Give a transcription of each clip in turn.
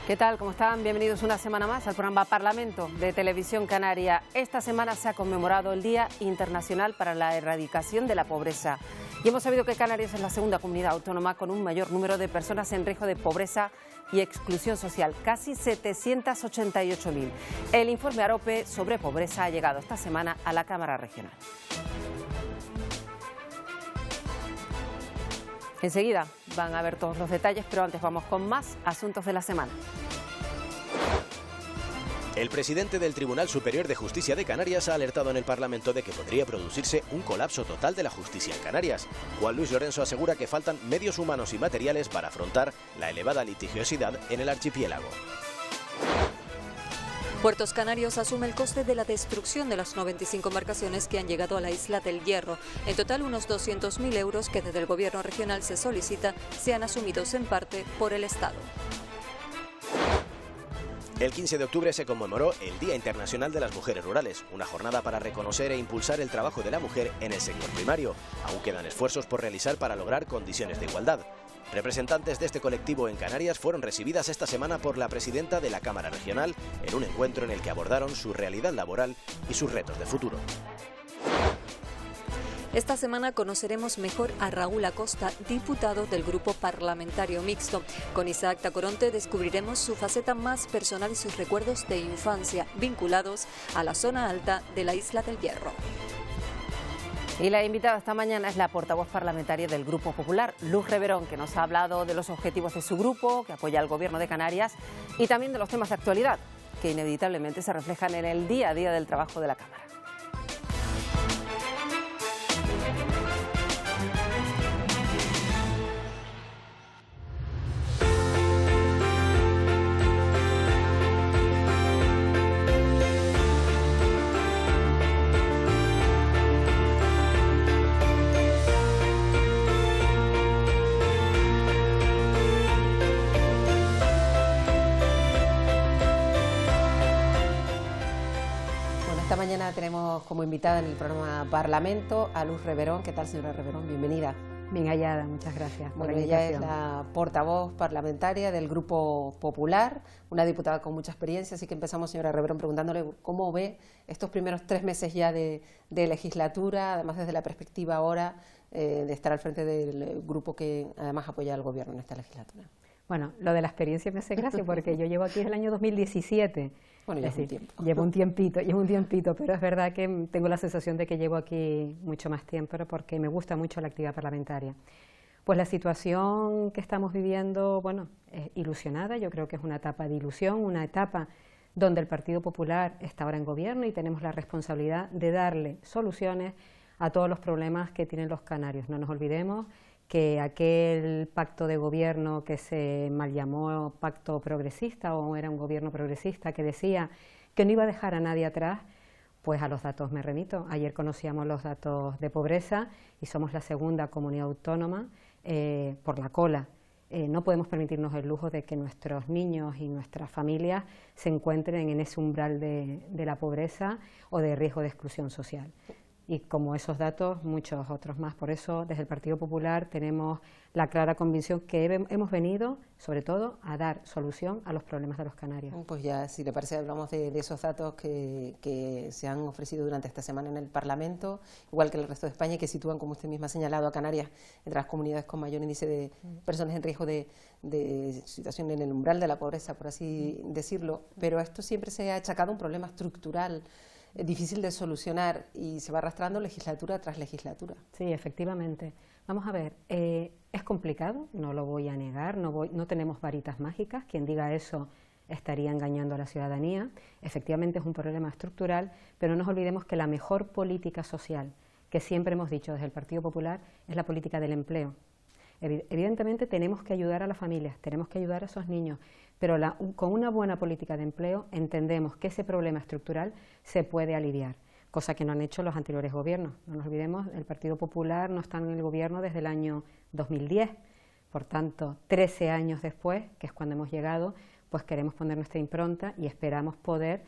¿Qué tal? ¿Cómo están? Bienvenidos una semana más al programa Parlamento de Televisión Canaria. Esta semana se ha conmemorado el Día Internacional para la Erradicación de la Pobreza. Y hemos sabido que Canarias es la segunda comunidad autónoma con un mayor número de personas en riesgo de pobreza y exclusión social, casi 788.000. El informe AROPE sobre pobreza ha llegado esta semana a la Cámara Regional. Enseguida van a ver todos los detalles, pero antes vamos con más asuntos de la semana. El presidente del Tribunal Superior de Justicia de Canarias ha alertado en el Parlamento de que podría producirse un colapso total de la justicia en Canarias. Juan Luis Lorenzo asegura que faltan medios humanos y materiales para afrontar la elevada litigiosidad en el archipiélago. Puertos Canarios asume el coste de la destrucción de las 95 embarcaciones que han llegado a la isla del Hierro. En total, unos 200.000 euros que desde el Gobierno regional se solicita sean asumidos en parte por el Estado. El 15 de octubre se conmemoró el Día Internacional de las Mujeres Rurales, una jornada para reconocer e impulsar el trabajo de la mujer en el sector primario. Aún quedan esfuerzos por realizar para lograr condiciones de igualdad. Representantes de este colectivo en Canarias fueron recibidas esta semana por la presidenta de la Cámara Regional en un encuentro en el que abordaron su realidad laboral y sus retos de futuro. Esta semana conoceremos mejor a Raúl Acosta, diputado del Grupo Parlamentario Mixto. Con Isaac Tacoronte descubriremos su faceta más personal y sus recuerdos de infancia vinculados a la zona alta de la Isla del Hierro. Y la invitada esta mañana es la portavoz parlamentaria del Grupo Popular, Luz Reverón, que nos ha hablado de los objetivos de su grupo, que apoya al Gobierno de Canarias, y también de los temas de actualidad, que inevitablemente se reflejan en el día a día del trabajo de la Cámara. Esta mañana tenemos como invitada en el programa Parlamento a Luz Reverón. ¿Qué tal, señora Reverón? Bienvenida. Bien hallada, muchas gracias por la ella invitación. es la portavoz parlamentaria del Grupo Popular, una diputada con mucha experiencia, así que empezamos, señora Reverón, preguntándole cómo ve estos primeros 3 meses ya de legislatura, además desde la perspectiva ahora de estar al frente del grupo que además apoya al Gobierno en esta legislatura. Bueno, lo de la experiencia me hace gracia porque yo llevo aquí desde el año 2017. Bueno, ya es un tiempo. Llevo un tiempito, pero es verdad que tengo la sensación de que llevo aquí mucho más tiempo porque me gusta mucho la actividad parlamentaria. Pues la situación que estamos viviendo, bueno, es ilusionada, yo creo que es una etapa de ilusión, una etapa donde el Partido Popular está ahora en gobierno y tenemos la responsabilidad de darle soluciones a todos los problemas que tienen los canarios. No nos olvidemos que aquel pacto de gobierno que se mal llamó pacto progresista o era un gobierno progresista que decía que no iba a dejar a nadie atrás, pues a los datos me remito. Ayer conocíamos los datos de pobreza y somos la segunda comunidad autónoma por la cola. No podemos permitirnos el lujo de que nuestros niños y nuestras familias se encuentren en ese umbral de la pobreza o de riesgo de exclusión social. Y como esos datos, muchos otros más. Por eso, desde el Partido Popular tenemos la clara convicción que hemos venido, sobre todo, a dar solución a los problemas de los canarios. Pues ya, si le parece, hablamos de esos datos que se han ofrecido durante esta semana en el Parlamento, igual que el resto de España, y que sitúan, como usted misma ha señalado, a Canarias entre las comunidades con mayor índice de personas en riesgo de situación en el umbral de la pobreza, por así decirlo. Pero esto siempre se ha achacado a un problema estructural, difícil de solucionar y se va arrastrando legislatura tras legislatura. Sí, efectivamente. Vamos a ver, es complicado, no lo voy a negar, no tenemos varitas mágicas, quien diga eso estaría engañando a la ciudadanía. Efectivamente es un problema estructural, pero no nos olvidemos que la mejor política social que siempre hemos dicho desde el Partido Popular es la política del empleo. Evidentemente tenemos que ayudar a las familias, tenemos que ayudar a esos niños, pero con una buena política de empleo entendemos que ese problema estructural se puede aliviar, cosa que no han hecho los anteriores gobiernos. No nos olvidemos, el Partido Popular no está en el gobierno desde el año 2010, por tanto, 13 años después, que es cuando hemos llegado, pues queremos poner nuestra impronta y esperamos poder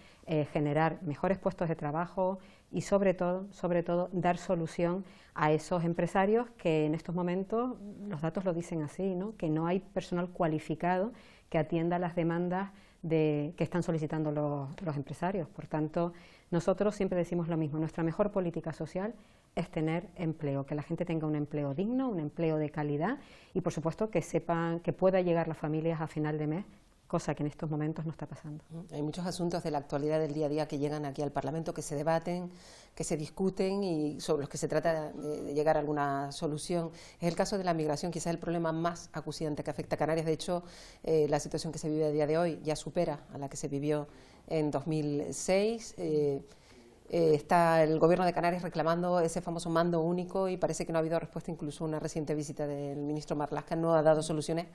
generar mejores puestos de trabajo y sobre todo dar solución a esos empresarios que en estos momentos, los datos lo dicen así, ¿no?, que no hay personal cualificado que atienda las demandas que están solicitando los empresarios. Por tanto, nosotros siempre decimos lo mismo, nuestra mejor política social es tener empleo, que la gente tenga un empleo digno, un empleo de calidad y, por supuesto, que sepan que pueda llegar las familias a final de mes, cosa que en estos momentos no está pasando. Hay muchos asuntos de la actualidad del día a día que llegan aquí al Parlamento, que se debaten, que se discuten y sobre los que se trata de llegar a alguna solución. Es el caso de la migración, quizás el problema más acuciante que afecta a Canarias. De hecho, la situación que se vive a día de hoy ya supera a la que se vivió en 2006. Está el Gobierno de Canarias reclamando ese famoso mando único y parece que no ha habido respuesta. Incluso una reciente visita del ministro Marlaska no ha dado soluciones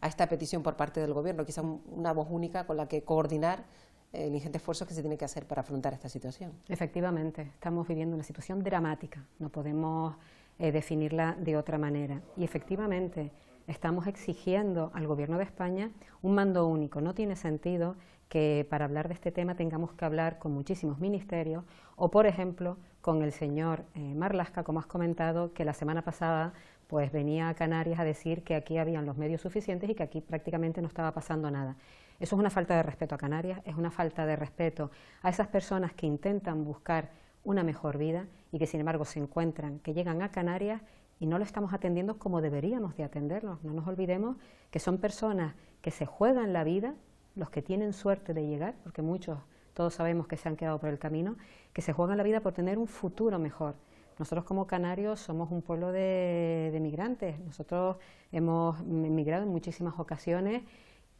a esta petición por parte del Gobierno, quizá una voz única con la que coordinar el ingente esfuerzo que se tiene que hacer para afrontar esta situación. Efectivamente, estamos viviendo una situación dramática, no podemos definirla de otra manera. Y efectivamente, estamos exigiendo al Gobierno de España un mando único. No tiene sentido que para hablar de este tema tengamos que hablar con muchísimos ministerios o, por ejemplo, con el señor Marlaska, como has comentado, que la semana pasada pues venía a Canarias a decir que aquí habían los medios suficientes y que aquí prácticamente no estaba pasando nada. Eso es una falta de respeto a Canarias, es una falta de respeto a esas personas que intentan buscar una mejor vida y que sin embargo se encuentran, que llegan a Canarias y no lo estamos atendiendo como deberíamos de atenderlos. No nos olvidemos que son personas que se juegan la vida, los que tienen suerte de llegar, porque muchos, todos sabemos que se han quedado por el camino, que se juegan la vida por tener un futuro mejor. Nosotros como canarios somos un pueblo de migrantes, nosotros hemos emigrado en muchísimas ocasiones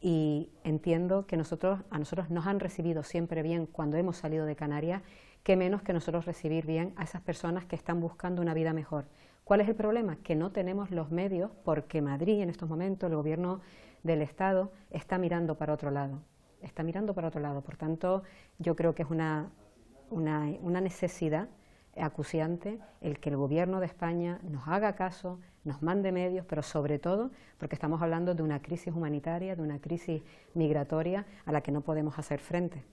y entiendo que a nosotros nos han recibido siempre bien cuando hemos salido de Canarias, qué menos que nosotros recibir bien a esas personas que están buscando una vida mejor. ¿Cuál es el problema? Que no tenemos los medios porque Madrid en estos momentos, el Gobierno del Estado, está mirando para otro lado. Está mirando para otro lado. Por tanto, yo creo que es una necesidad acuciante el que el Gobierno de España nos haga caso, nos mande medios, pero sobre todo porque estamos hablando de una crisis humanitaria, de una crisis migratoria a la que no podemos hacer frente.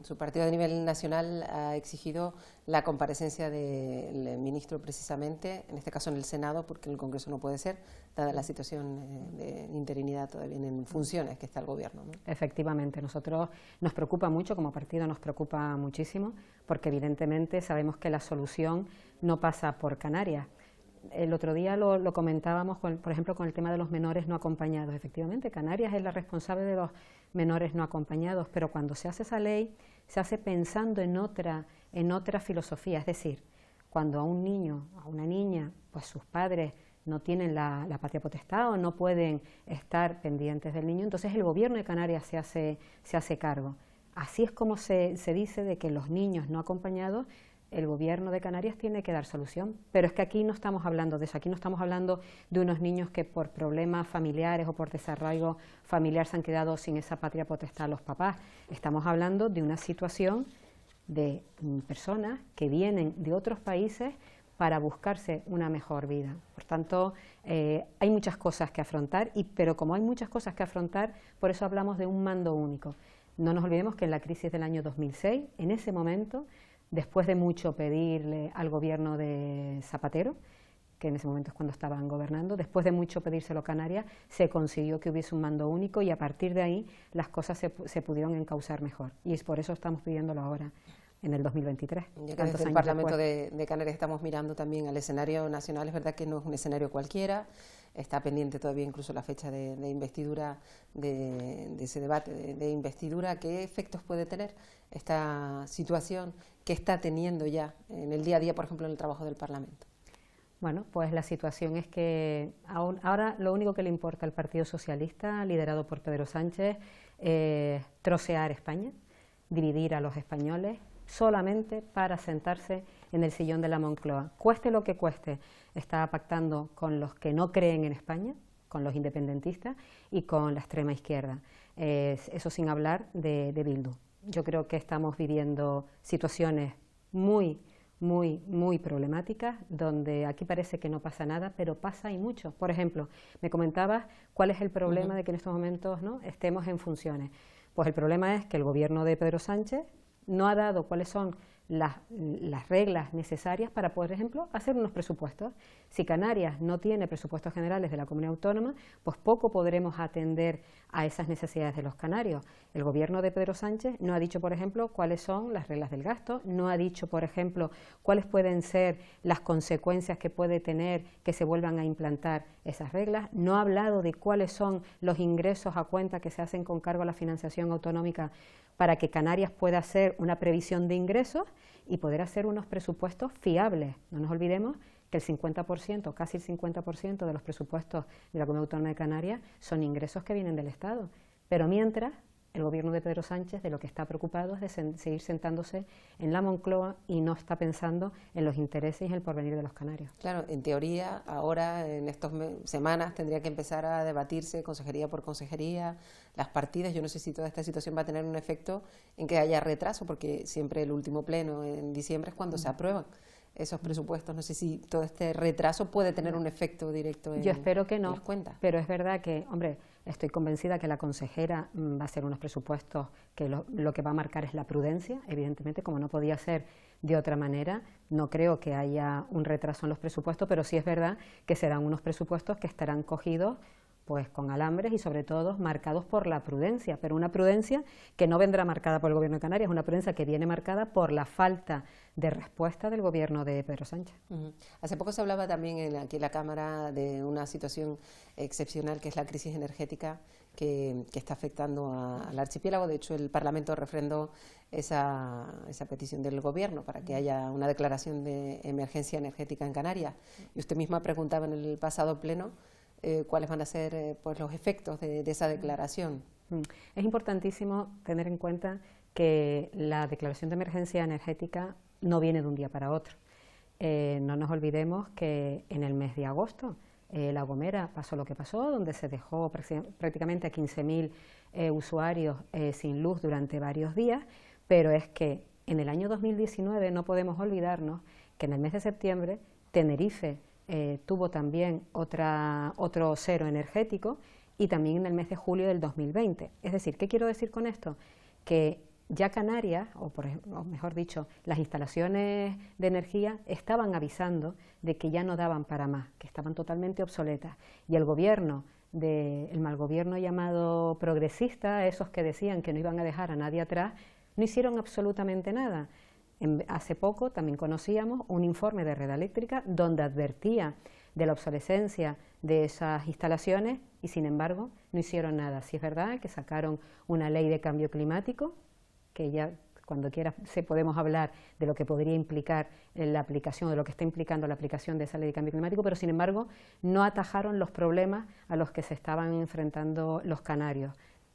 Su partido a nivel nacional ha exigido la comparecencia del ministro precisamente, en este caso en el Senado, porque en el Congreso no puede ser, dada la situación de interinidad todavía en funciones que está el Gobierno, ¿no? Efectivamente, nosotros nos preocupa mucho, como partido nos preocupa muchísimo, porque evidentemente sabemos que la solución no pasa por Canarias. El otro día lo comentábamos, por ejemplo, con el tema de los menores no acompañados. Efectivamente, Canarias es la responsable de los menores no acompañados, pero cuando se hace esa ley, se hace pensando en otra filosofía. Es decir, cuando a un niño, a una niña, pues sus padres no tienen la patria potestad o no pueden estar pendientes del niño, entonces el Gobierno de Canarias se hace cargo. Así es como se dice de que los niños no acompañados, el Gobierno de Canarias tiene que dar solución, pero es que aquí no estamos hablando de eso, aquí no estamos hablando de unos niños que por problemas familiares o por desarraigo familiar se han quedado sin esa patria potestad los papás, estamos hablando de una situación de personas que vienen de otros países para buscarse una mejor vida. Por tanto, hay muchas cosas que afrontar, pero como hay muchas cosas que afrontar, por eso hablamos de un mando único. No nos olvidemos que en la crisis del año 2006, en ese momento, después de mucho pedirle al Gobierno de Zapatero, que en ese momento es cuando estaban gobernando, después de mucho pedírselo a Canarias, se consiguió que hubiese un mando único y a partir de ahí las cosas se pudieron encauzar mejor. Y es por eso estamos pidiéndolo ahora, en el 2023. Ya que desde el Parlamento de Canarias estamos mirando también al escenario nacional, es verdad que no es un escenario cualquiera, está pendiente todavía incluso la fecha de investidura, de ese debate de investidura. ¿Qué efectos puede tener esta situación que está teniendo ya en el día a día, por ejemplo, en el trabajo del Parlamento? Bueno, pues la situación es que ahora lo único que le importa al Partido Socialista, liderado por Pedro Sánchez, es trocear España, dividir a los españoles, solamente para sentarse en el sillón de la Moncloa. Cueste lo que cueste, está pactando con los que no creen en España, con los independentistas y con la extrema izquierda. Eso sin hablar de Bildu. Yo creo que estamos viviendo situaciones muy problemáticas, donde aquí parece que no pasa nada, pero pasa y mucho. Por ejemplo, me comentabas cuál es el problema de que en estos momentos no estemos en funciones. Pues el problema es que el Gobierno de Pedro Sánchez no ha dado cuáles son las reglas necesarias para, por ejemplo, hacer unos presupuestos. Si Canarias no tiene presupuestos generales de la comunidad autónoma, pues poco podremos atender a esas necesidades de los canarios. El gobierno de Pedro Sánchez no ha dicho, por ejemplo, cuáles son las reglas del gasto, no ha dicho, por ejemplo, cuáles pueden ser las consecuencias que puede tener que se vuelvan a implantar esas reglas, no ha hablado de cuáles son los ingresos a cuenta que se hacen con cargo a la financiación autonómica para que Canarias pueda hacer una previsión de ingresos y poder hacer unos presupuestos fiables. No nos olvidemos que el 50%, casi el 50% de los presupuestos de la Comunidad Autónoma de Canarias son ingresos que vienen del Estado. Pero mientras, el gobierno de Pedro Sánchez de lo que está preocupado es de seguir sentándose en la Moncloa y no está pensando en los intereses y el porvenir de los canarios. Claro, en teoría, ahora, en estas semanas, tendría que empezar a debatirse consejería por consejería, las partidas. Yo no sé si toda esta situación va a tener un efecto en que haya retraso, porque siempre el último pleno en diciembre es cuando se aprueban esos presupuestos. No sé si todo este retraso puede tener un efecto directo en, yo espero que no, las cuentas. Pero es verdad que, hombre, estoy convencida que la consejera va a hacer unos presupuestos que lo que va a marcar es la prudencia, evidentemente, como no podía ser de otra manera. No creo que haya un retraso en los presupuestos, pero sí es verdad que serán unos presupuestos que estarán cogidos pues con alambres y sobre todo marcados por la prudencia, pero una prudencia que no vendrá marcada por el Gobierno de Canarias, una prudencia que viene marcada por la falta de respuesta del Gobierno de Pedro Sánchez. Hace poco se hablaba también aquí en la Cámara de una situación excepcional que es la crisis energética que está afectando al archipiélago. De hecho, el Parlamento refrendó esa petición del Gobierno para que haya una declaración de emergencia energética en Canarias. Y usted misma preguntaba en el pasado pleno cuáles van a ser pues, los efectos de esa declaración. Es importantísimo tener en cuenta que la declaración de emergencia energética no viene de un día para otro. No nos olvidemos que en el mes de agosto La Gomera pasó lo que pasó, donde se dejó prácticamente a 15.000 usuarios sin luz durante varios días, pero es que en el año 2019 no podemos olvidarnos que en el mes de septiembre Tenerife tuvo también otro cero energético y también en el mes de julio del 2020. Es decir, ¿qué quiero decir con esto? Que ya Canarias, o mejor dicho, las instalaciones de energía estaban avisando de que ya no daban para más, que estaban totalmente obsoletas. Y el gobierno, el mal gobierno llamado progresista, esos que decían que no iban a dejar a nadie atrás, no hicieron absolutamente nada. Hace poco también conocíamos un informe de Red Eléctrica donde advertía de la obsolescencia de esas instalaciones y, sin embargo, no hicieron nada. Sí es verdad que sacaron una ley de cambio climático, que ya cuando quiera podemos hablar de lo que podría implicar la aplicación, de lo que está implicando la aplicación de esa ley de cambio climático, pero sin embargo no atajaron los problemas a los que se estaban enfrentando los canarios.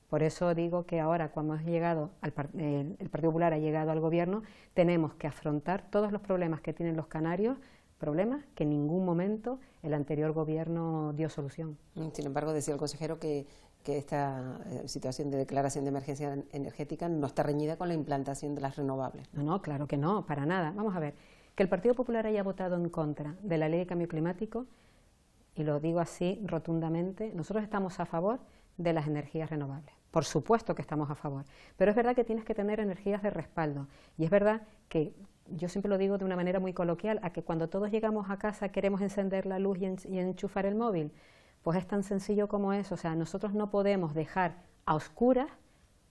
Por eso digo que ahora, cuando el Partido Popular ha llegado al gobierno, tenemos que afrontar todos los problemas que tienen los canarios, problemas que en ningún momento el anterior gobierno dio solución. Sin embargo, decía el consejero que esta situación de declaración de emergencia energética no está reñida con la implantación de las renovables. No, claro que no, para nada. Vamos a ver, que el Partido Popular haya votado en contra de la ley de cambio climático, y lo digo así rotundamente, nosotros estamos a favor de las energías renovables. Por supuesto que estamos a favor, pero es verdad que tienes que tener energías de respaldo, y es verdad que, yo siempre lo digo de una manera muy coloquial, a que cuando todos llegamos a casa queremos encender la luz y enchufar el móvil. Pues es tan sencillo como eso, o sea, nosotros no podemos dejar a oscuras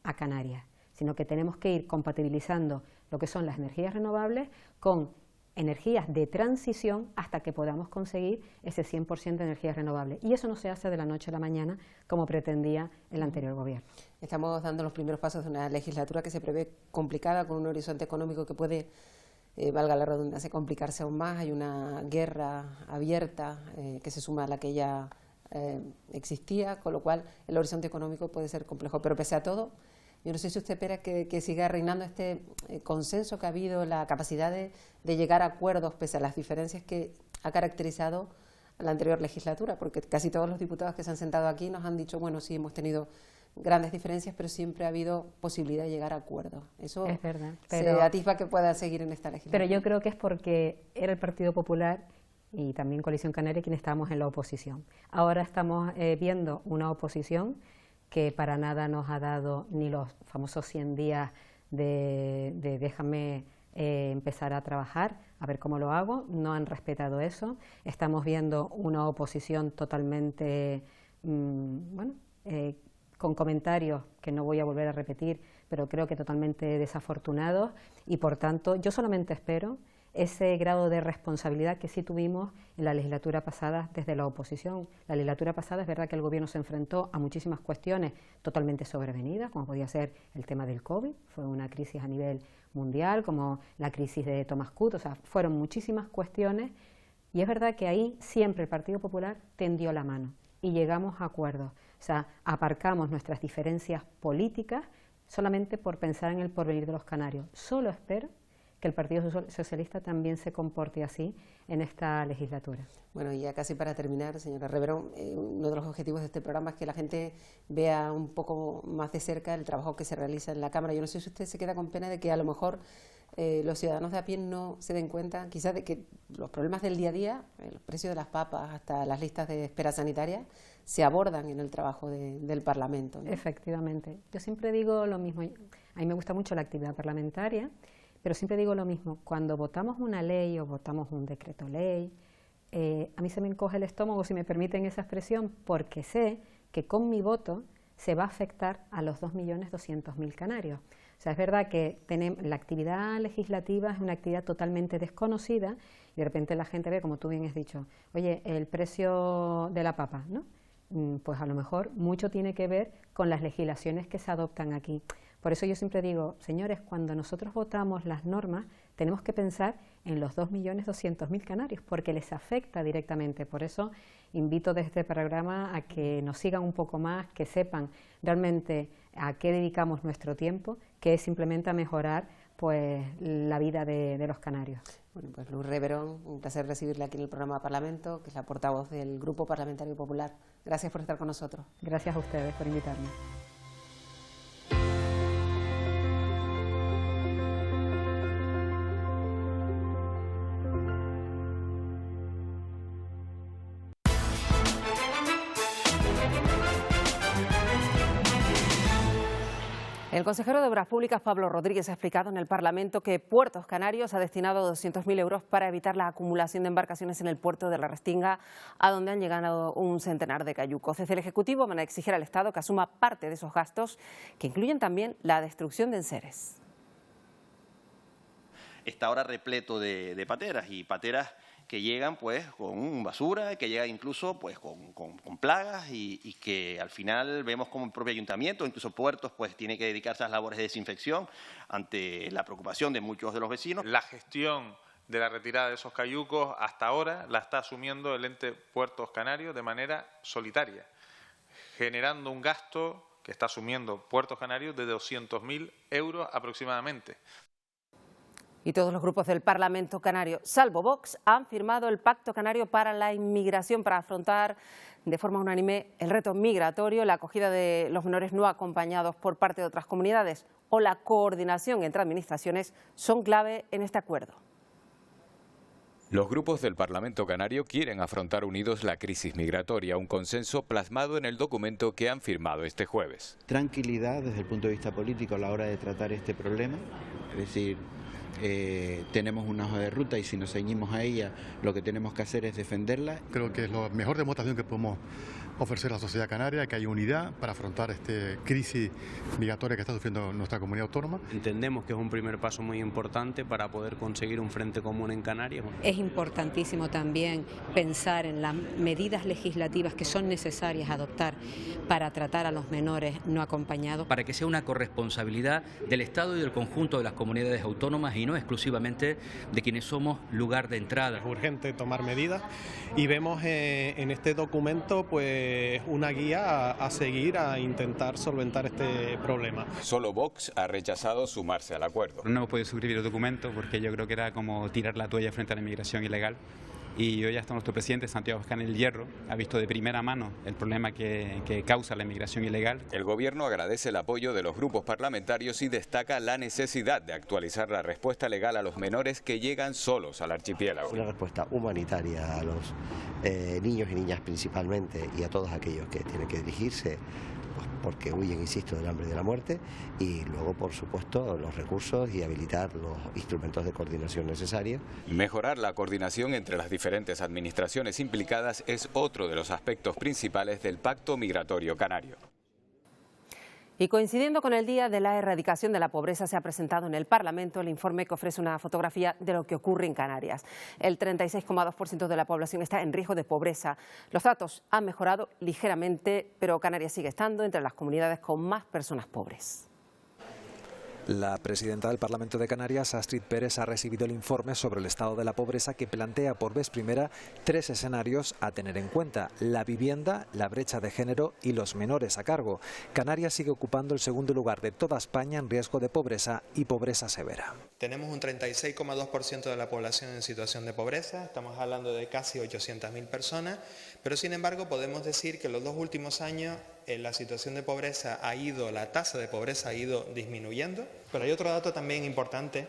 a Canarias, sino que tenemos que ir compatibilizando lo que son las energías renovables con energías de transición hasta que podamos conseguir ese 100% de energías renovables. Y eso no se hace de la noche a la mañana como pretendía el anterior gobierno. Estamos dando los primeros pasos de una legislatura que se prevé complicada, con un horizonte económico que puede, valga la redundancia, complicarse aún más. Hay una guerra abierta que se suma a la que ya existía, con lo cual el horizonte económico puede ser complejo. Pero pese a todo, yo no sé si usted espera que siga reinando este consenso que ha habido, la capacidad de llegar a acuerdos pese a las diferencias que ha caracterizado la anterior legislatura, porque casi todos los diputados que se han sentado aquí nos han dicho, bueno, sí, hemos tenido grandes diferencias, pero siempre ha habido posibilidad de llegar a acuerdos. Eso es verdad, pero se atisba que pueda seguir en esta legislatura. Pero yo creo que es porque era el Partido Popular y también Coalición Canaria quienes estábamos en la oposición. Ahora estamos viendo una oposición que para nada nos ha dado ni los famosos 100 días de déjame empezar a trabajar, a ver cómo lo hago. No han respetado eso. Estamos viendo una oposición totalmente, con comentarios que no voy a volver a repetir, pero creo que totalmente desafortunados, y por tanto yo solamente espero ese grado de responsabilidad que sí tuvimos en la legislatura pasada desde la oposición. La legislatura pasada es verdad que el Gobierno se enfrentó a muchísimas cuestiones totalmente sobrevenidas, como podía ser el tema del COVID, fue una crisis a nivel mundial, como la crisis de Thomas Cook, o sea, fueron muchísimas cuestiones, y es verdad que ahí siempre el Partido Popular tendió la mano y llegamos a acuerdos. O sea, aparcamos nuestras diferencias políticas solamente por pensar en el porvenir de los canarios. Solo espero que el Partido Socialista también se comporte así en esta legislatura. Bueno, y ya casi para terminar, señora Reverón, uno de los objetivos de este programa es que la gente vea un poco más de cerca el trabajo que se realiza en la Cámara. Yo no sé si usted se queda con pena de que a lo mejor los ciudadanos de a pie no se den cuenta quizás de que los problemas del día a día, los precios de las papas hasta las listas de espera sanitaria, se abordan en el trabajo del Parlamento, ¿no? Efectivamente. Yo siempre digo lo mismo. A mí me gusta mucho la actividad parlamentaria, pero siempre digo lo mismo. Cuando votamos una ley o votamos un decreto ley, a mí se me encoge el estómago, si me permiten esa expresión, porque sé que con mi voto se va a afectar a los 2.200.000 canarios. O sea, es verdad que la actividad legislativa es una actividad totalmente desconocida y de repente la gente ve, como tú bien has dicho, oye, el precio de la papa, ¿no? Pues a lo mejor mucho tiene que ver con las legislaciones que se adoptan aquí. Por eso yo siempre digo, señores, cuando nosotros votamos las normas, tenemos que pensar en los 2.200.000 canarios, porque les afecta directamente. Por eso invito desde este programa a que nos sigan un poco más, que sepan realmente a qué dedicamos nuestro tiempo, que es simplemente a mejorar pues la vida de los canarios. Bueno, pues Luz Reverón, un placer recibirla aquí en el programa Parlamento, que es la portavoz del Grupo Parlamentario Popular. Gracias por estar con nosotros. Gracias a ustedes por invitarme. El consejero de Obras Públicas, Pablo Rodríguez, ha explicado en el Parlamento que Puertos Canarios ha destinado 200.000 euros para evitar la acumulación de embarcaciones en el puerto de La Restinga, a donde han llegado un centenar de cayucos. Desde el Ejecutivo van a exigir al Estado que asuma parte de esos gastos, que incluyen también la destrucción de enseres. Está ahora repleto de pateras, y pateras que llegan pues con basura, que llegan incluso pues con plagas, y que al final vemos como el propio ayuntamiento, incluso puertos, pues tiene que dedicarse a las labores de desinfección ante la preocupación de muchos de los vecinos. La gestión de la retirada de esos cayucos hasta ahora la está asumiendo el ente Puertos Canarios de manera solitaria, generando un gasto que está asumiendo Puertos Canarios de 200.000 euros aproximadamente. Y todos los grupos del Parlamento canario, salvo Vox, han firmado el Pacto Canario para la Inmigración para afrontar de forma unánime el reto migratorio, la acogida de los menores no acompañados por parte de otras comunidades o la coordinación entre administraciones son clave en este acuerdo. Los grupos del Parlamento canario quieren afrontar unidos la crisis migratoria, un consenso plasmado en el documento que han firmado este jueves. Tranquilidad desde el punto de vista político a la hora de tratar este problema, es decir, tenemos una hoja de ruta y si nos ceñimos a ella lo que tenemos que hacer es defenderla. Creo que es la mejor demostración que podemos ofrecer a la sociedad canaria, que hay unidad para afrontar esta crisis migratoria que está sufriendo nuestra comunidad autónoma. Entendemos que es un primer paso muy importante para poder conseguir un frente común en Canarias. Es importantísimo también pensar en las medidas legislativas que son necesarias adoptar para tratar a los menores no acompañados. Para que sea una corresponsabilidad del Estado y del conjunto de las comunidades autónomas y no exclusivamente de quienes somos lugar de entrada. Es urgente tomar medidas y vemos en este documento pues una guía a seguir a intentar solventar este problema. Solo Vox ha rechazado sumarse al acuerdo. No hemos podido suscribir el documento porque yo creo que era como tirar la toalla frente a la inmigración ilegal. Y hoy hasta nuestro presidente, Santiago Abascal el Hierro, ha visto de primera mano el problema que causa la inmigración ilegal. El Gobierno agradece el apoyo de los grupos parlamentarios y destaca la necesidad de actualizar la respuesta legal a los menores que llegan solos al archipiélago. Una respuesta humanitaria a los niños y niñas principalmente y a todos aquellos que tienen que dirigirse pues porque huyen, insisto, del hambre y de la muerte, y luego, por supuesto, los recursos y habilitar los instrumentos de coordinación necesarios. Mejorar la coordinación entre las diferentes administraciones implicadas es otro de los aspectos principales del Pacto Migratorio Canario. Y coincidiendo con el Día de la Erradicación de la Pobreza, se ha presentado en el Parlamento el informe que ofrece una fotografía de lo que ocurre en Canarias. El 36,2% de la población está en riesgo de pobreza. Los datos han mejorado ligeramente, pero Canarias sigue estando entre las comunidades con más personas pobres. La presidenta del Parlamento de Canarias, Astrid Pérez, ha recibido el informe sobre el estado de la pobreza que plantea por vez primera 3 escenarios a tener en cuenta: la vivienda, la brecha de género y los menores a cargo. Canarias sigue ocupando el segundo lugar de toda España en riesgo de pobreza y pobreza severa. Tenemos un 36,2% de la población en situación de pobreza, estamos hablando de casi 800.000 personas, pero sin embargo podemos decir que en los 2 últimos años la situación de pobreza la tasa de pobreza ha ido disminuyendo, pero hay otro dato también importante,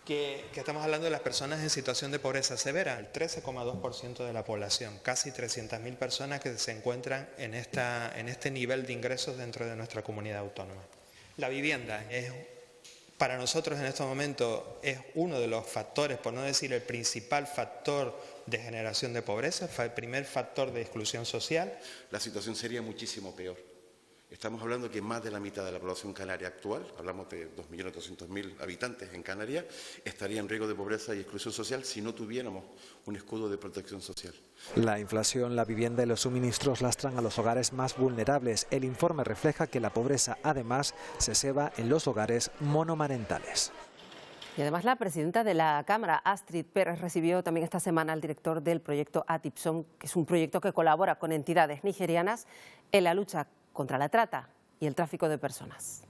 que estamos hablando de las personas en situación de pobreza severa, el 13,2% de la población, casi 300.000 personas que se encuentran en este nivel de ingresos dentro de nuestra comunidad autónoma. La vivienda para nosotros en estos momentos es uno de los factores, por no decir el principal factor de generación de pobreza, fue el primer factor de exclusión social. La situación sería muchísimo peor. Estamos hablando que más de la mitad de la población canaria actual, hablamos de 2.800.000 habitantes en Canarias, estaría en riesgo de pobreza y exclusión social si no tuviéramos un escudo de protección social. La inflación, la vivienda y los suministros lastran a los hogares más vulnerables. El informe refleja que la pobreza, además, se ceba en los hogares monomarentales. Y además la presidenta de la Cámara, Astrid Pérez, recibió también esta semana al director del proyecto ATIPSOM, que es un proyecto que colabora con entidades nigerianas en la lucha contra la trata y el tráfico de personas.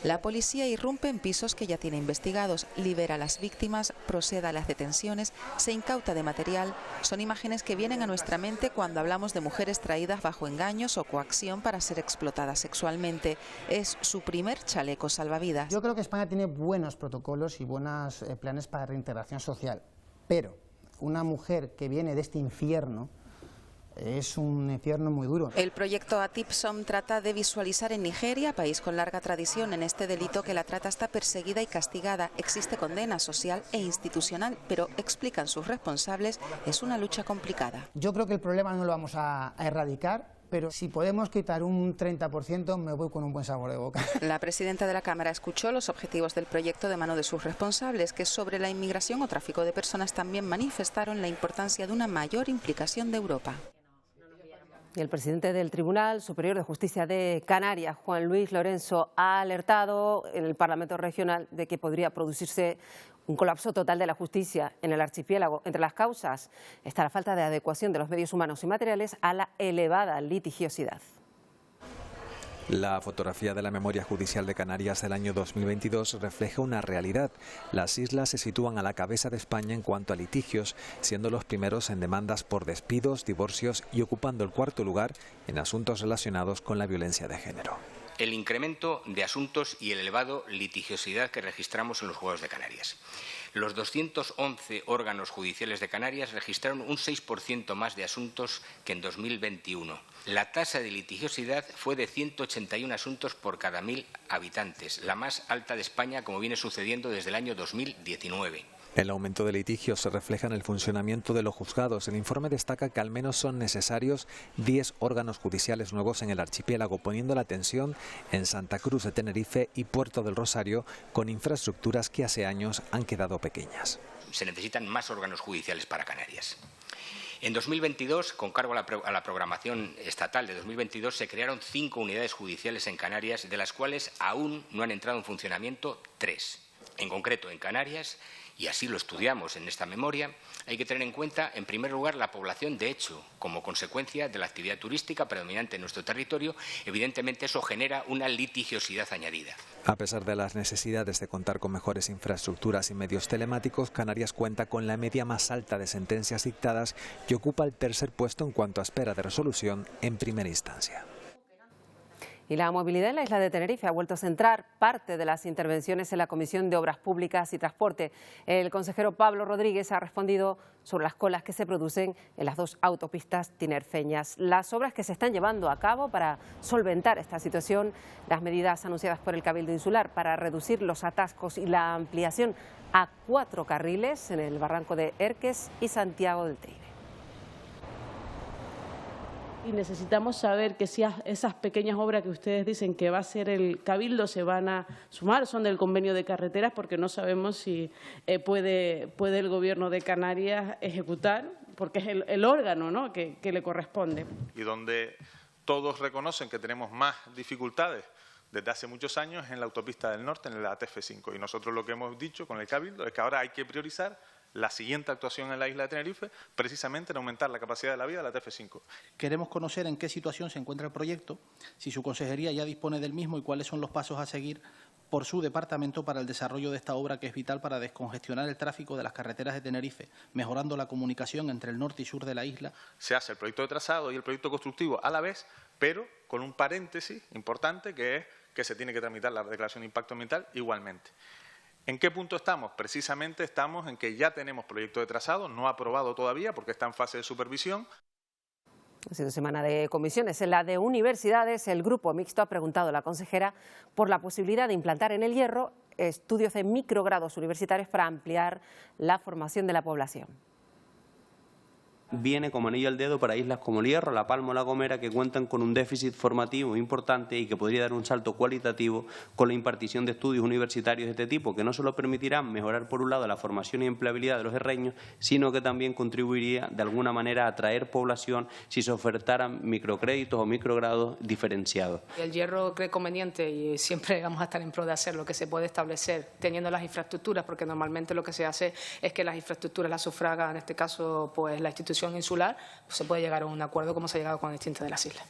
La policía irrumpe en pisos que ya tiene investigados, libera a las víctimas, procede a las detenciones, se incauta de material. Son imágenes que vienen a nuestra mente cuando hablamos de mujeres traídas bajo engaños o coacción para ser explotadas sexualmente. Es su primer chaleco salvavidas. Yo creo que España tiene buenos protocolos y buenos planes para reintegración social, pero una mujer que viene de este infierno, es un infierno muy duro. El proyecto ATIPSOM trata de visualizar en Nigeria, país con larga tradición en este delito, que la trata está perseguida y castigada. Existe condena social e institucional, pero, explican sus responsables, es una lucha complicada. Yo creo que el problema no lo vamos a erradicar, pero si podemos quitar un 30% me voy con un buen sabor de boca. La presidenta de la Cámara escuchó los objetivos del proyecto de mano de sus responsables, que sobre la inmigración o tráfico de personas también manifestaron la importancia de una mayor implicación de Europa. Y el presidente del Tribunal Superior de Justicia de Canarias, Juan Luis Lorenzo, ha alertado en el Parlamento Regional de que podría producirse un colapso total de la justicia en el archipiélago. Entre las causas está la falta de adecuación de los medios humanos y materiales a la elevada litigiosidad. La fotografía de la memoria judicial de Canarias del año 2022 refleja una realidad. Las islas se sitúan a la cabeza de España en cuanto a litigios, siendo los primeros en demandas por despidos, divorcios y ocupando el 4º lugar en asuntos relacionados con la violencia de género. El incremento de asuntos y el elevado litigiosidad que registramos en los Juegos de Canarias. Los 211 órganos judiciales de Canarias registraron un 6% más de asuntos que en 2021. La tasa de litigiosidad fue de 181 asuntos por cada 1.000 habitantes, la más alta de España, como viene sucediendo desde el año 2019. El aumento de litigios se refleja en el funcionamiento de los juzgados. El informe destaca que al menos son necesarios 10 órganos judiciales nuevos en el archipiélago, poniendo la atención en Santa Cruz de Tenerife y Puerto del Rosario, con infraestructuras que hace años han quedado pequeñas. Se necesitan más órganos judiciales para Canarias. En 2022, con cargo a la programación estatal de 2022, se crearon 5 unidades judiciales en Canarias, de las cuales aún no han entrado en funcionamiento 3. En concreto, en Canarias, y así lo estudiamos en esta memoria, hay que tener en cuenta, en primer lugar, la población de hecho. Como consecuencia de la actividad turística predominante en nuestro territorio, evidentemente eso genera una litigiosidad añadida. A pesar de las necesidades de contar con mejores infraestructuras y medios telemáticos, Canarias cuenta con la media más alta de sentencias dictadas y ocupa el 3er puesto en cuanto a espera de resolución en primera instancia. Y la movilidad en la isla de Tenerife ha vuelto a centrar parte de las intervenciones en la Comisión de Obras Públicas y Transporte. El consejero Pablo Rodríguez ha respondido sobre las colas que se producen en las dos autopistas tinerfeñas. Las obras que se están llevando a cabo para solventar esta situación, las medidas anunciadas por el Cabildo Insular para reducir los atascos y la ampliación a 4 carriles en el barranco de Erques y Santiago del Teide. Y necesitamos saber que si esas pequeñas obras que ustedes dicen que va a hacer el Cabildo se van a sumar, son del convenio de carreteras, porque no sabemos si puede el Gobierno de Canarias ejecutar, porque es el órgano, ¿no?, que le corresponde. Y donde todos reconocen que tenemos más dificultades desde hace muchos años en la autopista del norte, en la TF5. Y nosotros lo que hemos dicho con el Cabildo es que ahora hay que priorizar la siguiente actuación en la isla de Tenerife, precisamente en aumentar la capacidad de la vía de la TF5. Queremos conocer en qué situación se encuentra el proyecto, si su consejería ya dispone del mismo y cuáles son los pasos a seguir por su departamento para el desarrollo de esta obra que es vital para descongestionar el tráfico de las carreteras de Tenerife, mejorando la comunicación entre el norte y sur de la isla. Se hace el proyecto de trazado y el proyecto constructivo a la vez, pero con un paréntesis importante que es que se tiene que tramitar la declaración de impacto ambiental igualmente. ¿En qué punto estamos? Precisamente estamos en que ya tenemos proyecto de trazado, no aprobado todavía porque está en fase de supervisión. Ha sido semana de comisiones. En la de universidades, el grupo mixto ha preguntado a la consejera por la posibilidad de implantar en El Hierro estudios de microgrados universitarios para ampliar la formación de la población. Viene como anillo al dedo para islas como El Hierro, La Palma o La Gomera, que cuentan con un déficit formativo importante y que podría dar un salto cualitativo con la impartición de estudios universitarios de este tipo, que no solo permitirán mejorar, por un lado, la formación y empleabilidad de los herreños, sino que también contribuiría de alguna manera a atraer población si se ofertaran microcréditos o microgrados diferenciados. El Hierro cree conveniente, y siempre vamos a estar en pro de hacer lo que se puede establecer teniendo las infraestructuras, porque normalmente lo que se hace es que las infraestructuras las sufraga, en este caso, pues la institución insular, pues se puede llegar a un acuerdo como se ha llegado con distintas de las islas.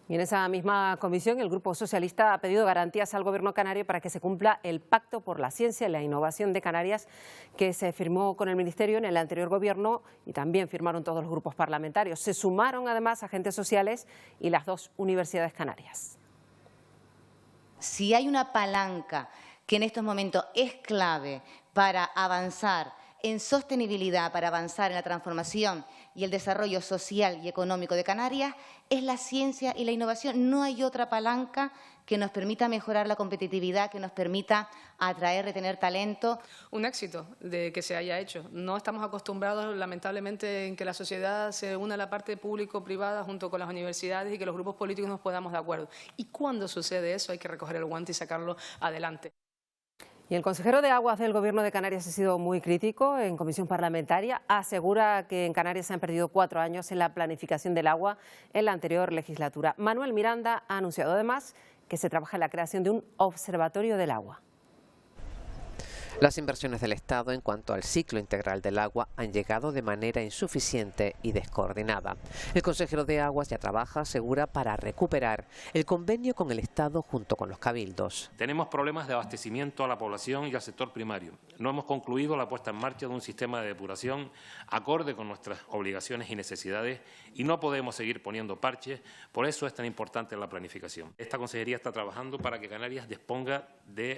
Y en esa misma comisión el Grupo Socialista ha pedido garantías al Gobierno canario para que se cumpla el Pacto por la Ciencia y la Innovación de Canarias que se firmó con el Ministerio en el anterior Gobierno y también firmaron todos los grupos parlamentarios. Se sumaron además agentes sociales y las dos universidades canarias. Si hay una palanca que en estos momentos es clave para avanzar en sostenibilidad, para avanzar en la transformación y el desarrollo social y económico de Canarias, es la ciencia y la innovación. No hay otra palanca que nos permita mejorar la competitividad, que nos permita atraer, retener talento. Un éxito de que se haya hecho. No estamos acostumbrados, lamentablemente, en que la sociedad se una a la parte público-privada junto con las universidades y que los grupos políticos nos podamos de acuerdo. Y cuando sucede eso hay que recoger el guante y sacarlo adelante. Y el consejero de Aguas del Gobierno de Canarias ha sido muy crítico en comisión parlamentaria. Asegura que en Canarias se han perdido 4 años en la planificación del agua en la anterior legislatura. Manuel Miranda ha anunciado además que se trabaja en la creación de un observatorio del agua. Las inversiones del Estado en cuanto al ciclo integral del agua han llegado de manera insuficiente y descoordinada. El consejero de Aguas ya trabaja, asegura, para recuperar el convenio con el Estado junto con los cabildos. Tenemos problemas de abastecimiento a la población y al sector primario. No hemos concluido la puesta en marcha de un sistema de depuración acorde con nuestras obligaciones y necesidades y no podemos seguir poniendo parches. Por eso es tan importante la planificación. Esta consejería está trabajando para que Canarias disponga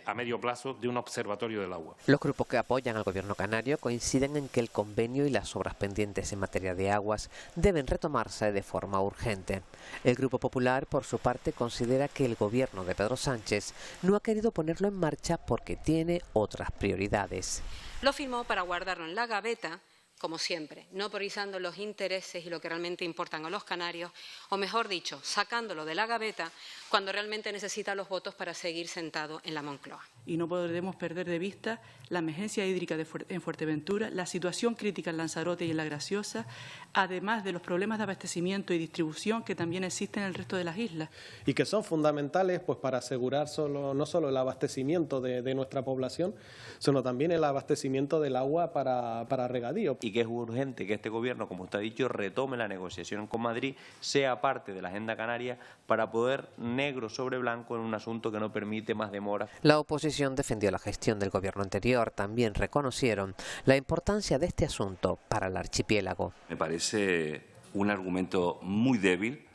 a medio plazo de un observatorio del agua. Los grupos que apoyan al Gobierno canario coinciden en que el convenio y las obras pendientes en materia de aguas deben retomarse de forma urgente. El Grupo Popular, por su parte, considera que el Gobierno de Pedro Sánchez no ha querido ponerlo en marcha porque tiene otras prioridades. Lo firmó para guardarlo en la gaveta, como siempre, no priorizando los intereses y lo que realmente importan a los canarios, o mejor dicho, sacándolo de la gaveta cuando realmente necesita los votos para seguir sentado en la Moncloa. Y no podremos perder de vista la emergencia hídrica en Fuerteventura, la situación crítica en Lanzarote y en La Graciosa, además de los problemas de abastecimiento y distribución que también existen en el resto de las islas. Y que son fundamentales pues, para asegurar no solo el abastecimiento de nuestra población, sino también el abastecimiento del agua para regadío. Y que es urgente que este Gobierno, como está dicho, retome la negociación con Madrid, sea parte de la agenda canaria para poder negro sobre blanco en un asunto que no permite más demora. La oposición defendió la gestión del Gobierno anterior. También reconocieron la importancia de este asunto para el archipiélago. Me parece un argumento muy débil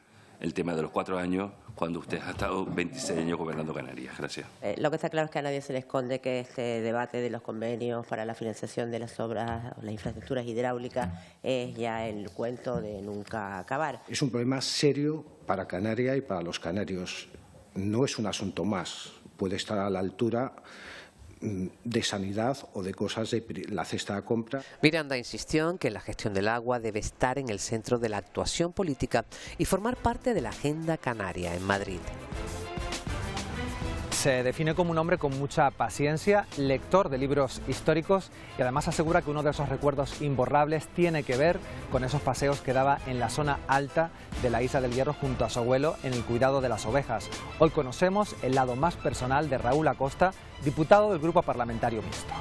el tema de los 4 años cuando usted ha estado 26 años gobernando Canarias. Gracias. Lo que está claro es que a nadie se le esconde que este debate de los convenios para la financiación de las obras, las infraestructuras hidráulicas, es ya el cuento de nunca acabar. Es un problema serio para Canarias y para los canarios. No es un asunto más. Puede estar a la altura de sanidad o de cosas de la cesta de compra. Miranda insistió en que la gestión del agua debe estar en el centro de la actuación política y formar parte de la agenda canaria en Madrid. Se define como un hombre con mucha paciencia, lector de libros históricos y además asegura que uno de esos recuerdos imborrables tiene que ver con esos paseos que daba en la zona alta de la Isla del Hierro junto a su abuelo en el cuidado de las ovejas. Hoy conocemos el lado más personal de Raúl Acosta, diputado del Grupo Parlamentario Mixto.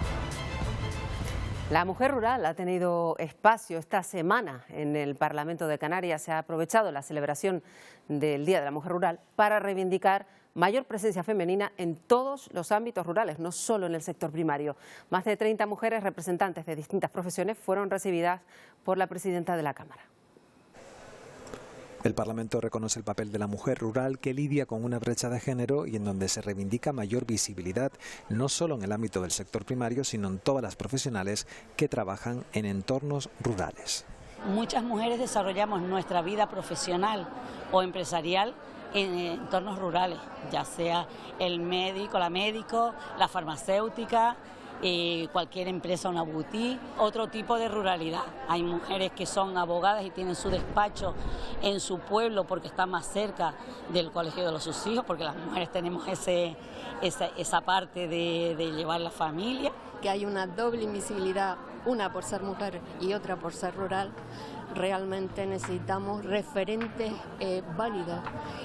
La mujer rural ha tenido espacio esta semana en el Parlamento de Canarias. Se ha aprovechado la celebración del Día de la Mujer Rural para reivindicar mayor presencia femenina en todos los ámbitos rurales, no solo en el sector primario. Más de 30 mujeres representantes de distintas profesiones fueron recibidas por la presidenta de la Cámara. El Parlamento reconoce el papel de la mujer rural que lidia con una brecha de género y en donde se reivindica mayor visibilidad, no solo en el ámbito del sector primario, sino en todas las profesionales que trabajan en entornos rurales. Muchas mujeres desarrollamos nuestra vida profesional o empresarial en entornos rurales, ya sea el médico, la farmacéutica, cualquier empresa, una boutique, otro tipo de ruralidad. Hay mujeres que son abogadas y tienen su despacho en su pueblo porque está más cerca del colegio de sus hijos, porque las mujeres tenemos esa parte de llevar la familia. Que hay una doble invisibilidad, una por ser mujer y otra por ser rural. Realmente necesitamos referentes válidos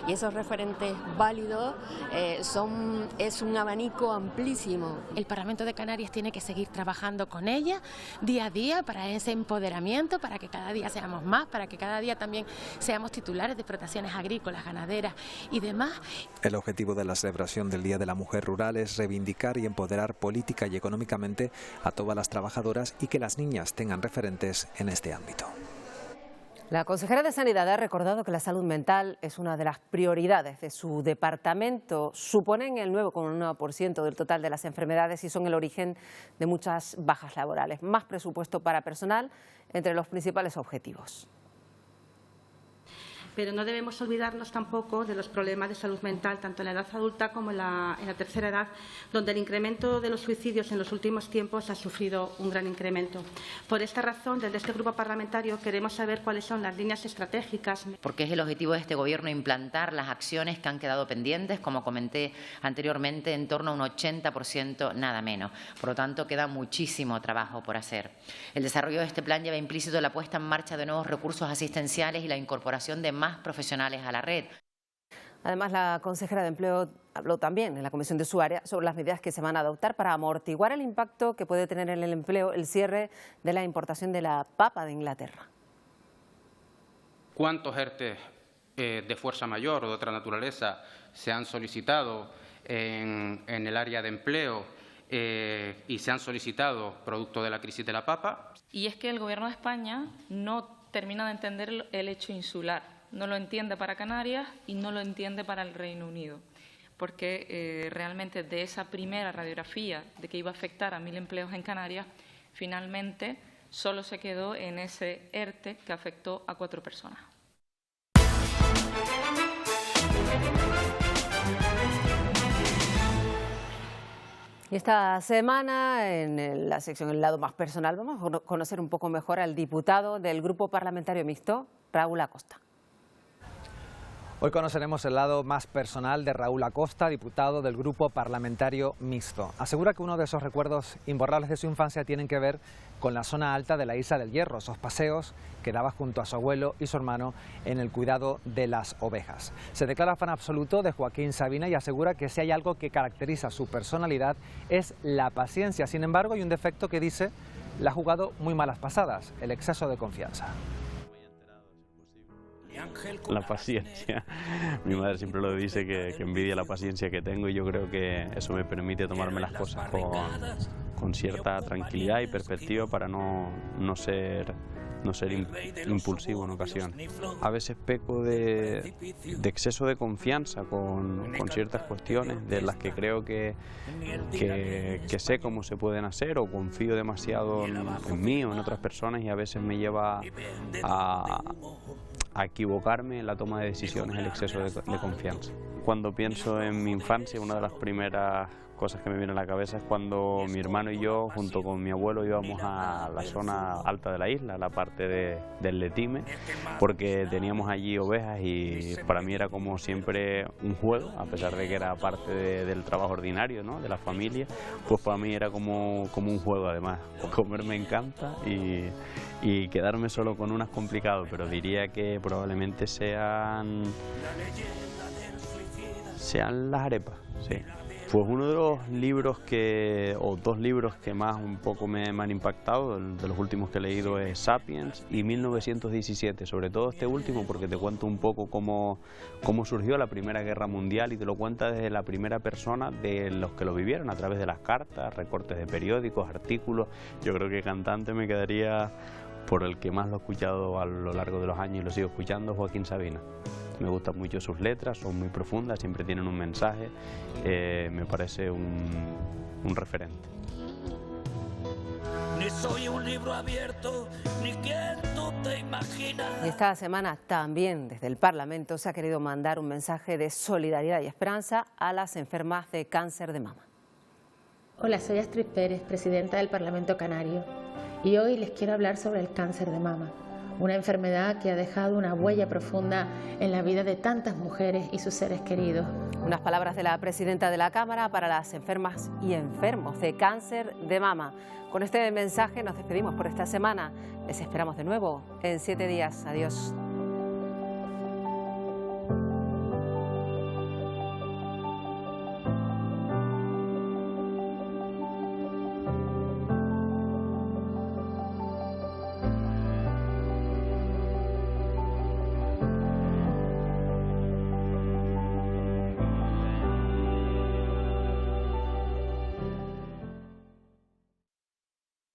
y esos referentes válidos es un abanico amplísimo. El Parlamento de Canarias tiene que seguir trabajando con ella día a día para ese empoderamiento, para que cada día seamos más, para que cada día también seamos titulares de explotaciones agrícolas, ganaderas y demás. El objetivo de la celebración del Día de la Mujer Rural es reivindicar y empoderar política y económicamente a todas las trabajadoras y que las niñas tengan referentes en este ámbito. La consejera de Sanidad ha recordado que la salud mental es una de las prioridades de su departamento. Suponen el 9,1% del total de las enfermedades y son el origen de muchas bajas laborales. Más presupuesto para personal entre los principales objetivos. Pero no debemos olvidarnos tampoco de los problemas de salud mental, tanto en la edad adulta como en la tercera edad, donde el incremento de los suicidios en los últimos tiempos ha sufrido un gran incremento. Por esta razón, desde este grupo parlamentario queremos saber cuáles son las líneas estratégicas. Porque es el objetivo de este Gobierno implantar las acciones que han quedado pendientes, como comenté anteriormente, en torno a un 80%, nada menos. Por lo tanto, queda muchísimo trabajo por hacer. El desarrollo de este plan lleva implícito la puesta en marcha de nuevos recursos asistenciales y la incorporación de más profesionales a la red. Además, la consejera de Empleo habló también en la comisión de su área sobre las medidas que se van a adoptar para amortiguar el impacto que puede tener en el empleo el cierre de la importación de la papa de Inglaterra. ¿Cuántos ERTE de fuerza mayor o de otra naturaleza se han solicitado en el área de empleo y se han solicitado producto de la crisis de la papa? Y es que el Gobierno de España no termina de entender el hecho insular. No lo entiende para Canarias y no lo entiende para el Reino Unido, porque realmente de esa primera radiografía de que iba a afectar a 1.000 empleos en Canarias, finalmente solo se quedó en ese ERTE que afectó a 4 personas. Y esta semana, en la sección El lado más personal, vamos a conocer un poco mejor al diputado del Grupo Parlamentario Mixto, Raúl Acosta. Hoy conoceremos el lado más personal de Raúl Acosta, diputado del Grupo Parlamentario Mixto. Asegura que uno de esos recuerdos imborrables de su infancia tienen que ver con la zona alta de la Isla del Hierro, esos paseos que daba junto a su abuelo y su hermano en el cuidado de las ovejas. Se declara fan absoluto de Joaquín Sabina y asegura que si hay algo que caracteriza su personalidad es la paciencia. Sin embargo, hay un defecto que dice le ha jugado muy malas pasadas, el exceso de confianza. La paciencia. Mi madre siempre lo dice, que envidia la paciencia que tengo y yo creo que eso me permite tomarme las cosas con cierta tranquilidad y perspectiva para no ser no ser impulsivo en ocasiones. A veces peco de exceso de confianza con ciertas cuestiones de las que creo que sé cómo se pueden hacer, o confío demasiado en mí o en otras personas, y a veces me lleva a equivocarme en la toma de decisiones, el exceso de confianza. Cuando pienso en mi infancia, una de las primeras cosas que me vienen a la cabeza es cuando mi hermano y yo, junto con mi abuelo, íbamos a la zona alta de la isla, la parte del Letime, porque teníamos allí ovejas, y para mí era como siempre un juego, a pesar de que era parte del trabajo ordinario, ¿no?, de la familia, pues para mí era como un juego. Además, comer me encanta y quedarme solo con unas complicado, pero diría que probablemente sean las arepas, sí. Pues uno de los libros o dos libros que más un poco me han impactado, de los últimos que he leído, es Sapiens y 1917, sobre todo este último porque te cuento un poco cómo surgió la Primera Guerra Mundial, y te lo cuenta desde la primera persona de los que lo vivieron, a través de las cartas, recortes de periódicos, artículos. Yo creo que cantante me quedaría por el que más lo he escuchado a lo largo de los años y lo sigo escuchando, Joaquín Sabina. Me gustan mucho sus letras, son muy profundas, siempre tienen un mensaje, me parece un referente. Ni soy un libro abierto, ni quien tú te imaginas. Y esta semana también desde el Parlamento se ha querido mandar un mensaje de solidaridad y esperanza a las enfermas de cáncer de mama. Hola, soy Astrid Pérez, presidenta del Parlamento Canario, y hoy les quiero hablar sobre el cáncer de mama. Una enfermedad que ha dejado una huella profunda en la vida de tantas mujeres y sus seres queridos. Unas palabras de la presidenta de la Cámara para las enfermas y enfermos de cáncer de mama. Con este mensaje nos despedimos por esta semana. Les esperamos de nuevo en 7 días. Adiós.